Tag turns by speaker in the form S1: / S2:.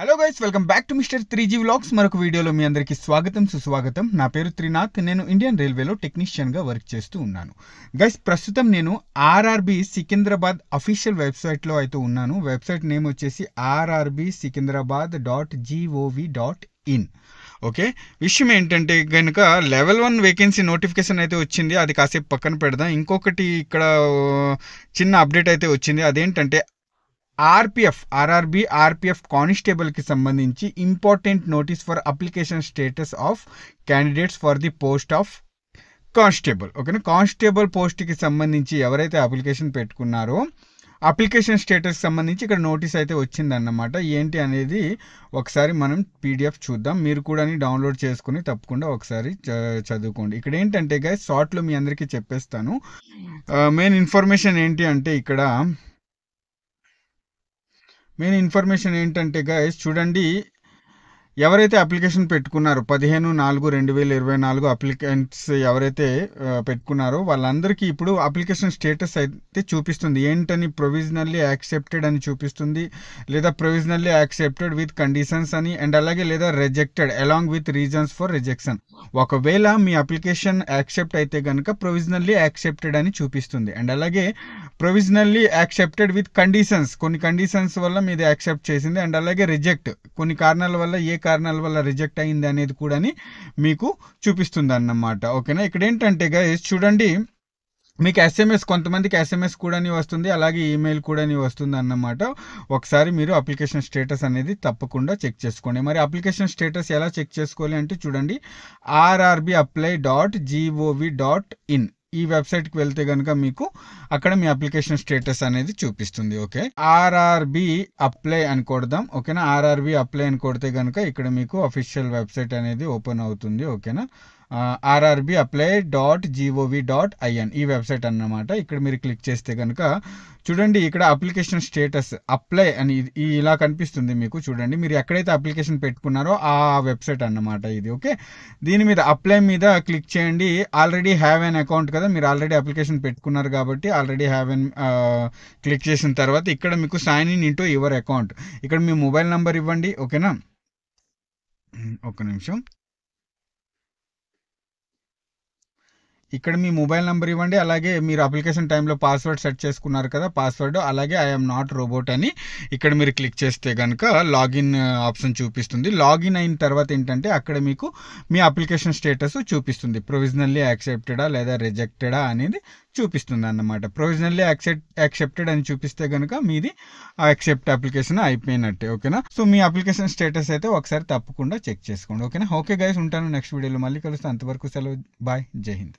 S1: Hello guys, welcome back to mister 3G vlogs. మరొక వీడియోలో మీ అందరికీ స్వాగతం సుస్వాగతం. నా పేరు త్రినాథ్. నేను ఇండియన్ రైల్వేలో టెక్నీషియన్గా వర్క్ చేస్తూ ఉన్నాను. గైస్, ప్రస్తుతం నేను ఆర్ఆర్బి సికింద్రాబాద్ అఫీషియల్ వెబ్సైట్లో అయితే ఉన్నాను. వెబ్సైట్ నేమ్ వచ్చేసి rrbsikindrabad.gov.in. ఓకే, విషయం ఏంటంటే కనుక లెవెల్ 1 వేకెన్సీ నోటిఫికేషన్ అయితే వచ్చింది. అది కాసేపు పక్కన పెడదాం. ఇంకొకటి ఇక్కడ చిన్న అప్డేట్ అయితే వచ్చింది. అదేంటంటే ఆర్ఆర్బి కానిస్టేబుల్కి సంబంధించి important notice for application status of candidates for the post of constable. ఓకేనా, కానిస్టేబుల్ పోస్ట్కి సంబంధించి ఎవరైతే అప్లికేషన్ పెట్టుకున్నారో అప్లికేషన్ స్టేటస్ సంబంధించి ఇక్కడ నోటీస్ అయితే వచ్చిందన్నమాట. ఏంటి అనేది ఒకసారి మనం పీడిఎఫ్ చూద్దాం. మీరు కూడా డౌన్లోడ్ చేసుకుని తప్పకుండా ఒకసారి చదువుకోండి. ఇక్కడ ఏంటంటే గైస్, షార్ట్లో మీ అందరికీ చెప్పేస్తాను. మెయిన్ ఇన్ఫర్మేషన్ ఏంటంటే గైస్ చూడండి, ఎవరైతే అప్లికేషన్ పెట్టుకున్నారో 15/4/2024 అప్లికెంట్స్ ఎవరైతే పెట్టుకున్నారో వాళ్ళందరికీ ఇప్పుడు అప్లికేషన్ స్టేటస్ అయితే చూపిస్తుంది. ఏంటని ప్రొవిజనల్లీ యాక్సెప్టెడ్ అని చూపిస్తుంది, లేదా ప్రొవిజనల్లీ యాక్సెప్టెడ్ విత్ కండిషన్స్ అని, అండ్ అలాగే లేదా rejected along with reasons for rejection. ఒకవేళ మీ అప్లికేషన్ యాక్సెప్ట్ అయితే కనుక ప్రొవిజనల్లీ యాక్సెప్టెడ్ అని చూపిస్తుంది. అండ్ అలాగే ప్రొవిజనల్లీ యాక్సెప్టెడ్ విత్ కండిషన్స్, కొన్ని కండిషన్స్ వల్ల మీది యాక్సెప్ట్ చేసింది. అండ్ అలాగే రిజెక్ట్, కొన్ని కారణాల వల్ల కారణాల వల్ల రిజెక్ట్ అయింది అనేది కూడా మీకు చూపిస్తుంది అన్నమాట. ఓకేనా, ఇక్కడ ఏంటంటే గైస్ చూడండి, మీకు ఎస్ఎంఎస్, కొంతమందికి ఎస్ఎంఎస్ కూడా వస్తుంది, అలాగే ఈమెయిల్ కూడా వస్తుంది అన్నమాట. ఒకసారి మీరు అప్లికేషన్ స్టేటస్ అనేది తప్పకుండా చెక్ చేసుకోండి. మరి అప్లికేషన్ స్టేటస్ ఎలా చెక్ చేసుకోవాలి అంటే చూడండి, rrbapply.gov.in ఈ వెబ్సైట్కి వెళ్తే కనుక మీకు అక్కడ మీ అప్లికేషన్ స్టేటస్ అనేది చూపిస్తుంది. ఓకే, ఆర్ఆర్బి అప్లై అని కొడదాం. ఓకేనా, ఆర్ఆర్బి అప్లై అని కొడితే కనుక ఇక్కడ మీకు అఫీషియల్ వెబ్సైట్ అనేది ఓపెన్ అవుతుంది. ఓకేనా, rrbapply.gov.in ఈ వెబ్సైట్ అన్నమాట. ఇక్కడ మీరు క్లిక్ చేస్తే కనుక చూడండి, ఇక్కడ అప్లికేషన్ స్టేటస్ అప్లై అని ఇలా కనిపిస్తుంది మీకు. చూడండి, మీరు ఎక్కడైతే అప్లికేషన్ పెట్టుకున్నారో ఆ వెబ్సైట్ అన్నమాట ఇది. ఓకే, దీని మీద అప్లై మీద క్లిక్ చేయండి. ఆల్రెడీ హ్యావ్ ఎన్ అకౌంట్ కదా, మీరు ఆల్రెడీ అప్లికేషన్ పెట్టుకున్నారు కాబట్టి ఆల్రెడీ హ్యావ్ ఎన్ క్లిక్ చేసిన తర్వాత ఇక్కడ మీకు sign in into your account, ఇక్కడ మీ మొబైల్ నెంబర్ ఇవ్వండి. ఓకేనా, ఒక్క నిమిషం. ఇక్కడ మీ మొబైల్ నెంబర్ ఇవ్వండి. అలాగే మీరు అప్లికేషన్ టైంలో పాస్వర్డ్ సెట్ చేసుకున్నారు కదా, పాస్వర్డ్, అలాగే ఐఎమ్ నాట్ రోబోట్ అని ఇక్కడ మీరు క్లిక్ చేస్తే కనుక లాగిన్ ఆప్షన్ చూపిస్తుంది. లాగిన్ అయిన తర్వాత ఏంటంటే అక్కడ మీకు మీ అప్లికేషన్ స్టేటస్ చూపిస్తుంది. ప్రొవిజనల్లీ యాక్సెప్టెడా లేదా రిజెక్టెడా అనేది చూపిస్తుంది అన్నమాట. ప్రొవిజనల్లీ యాక్సెప్టెడ్ అని చూపిస్తే కనుక మీది యాక్సెప్ట్ అప్లికేషన్ అయిపోయినట్టే. ఓకేనా, సో మీ అప్లికేషన్ స్టేటస్ అయితే ఒకసారి తప్పకుండా చెక్ చేసుకోండి. ఓకేనా, ఓకే గైస్, ఉంటాను నెక్స్ట్ వీడియోలో మళ్ళీ కలుస్తాను. అంతవరకు సెలవు, బాయ్, జై హింద్.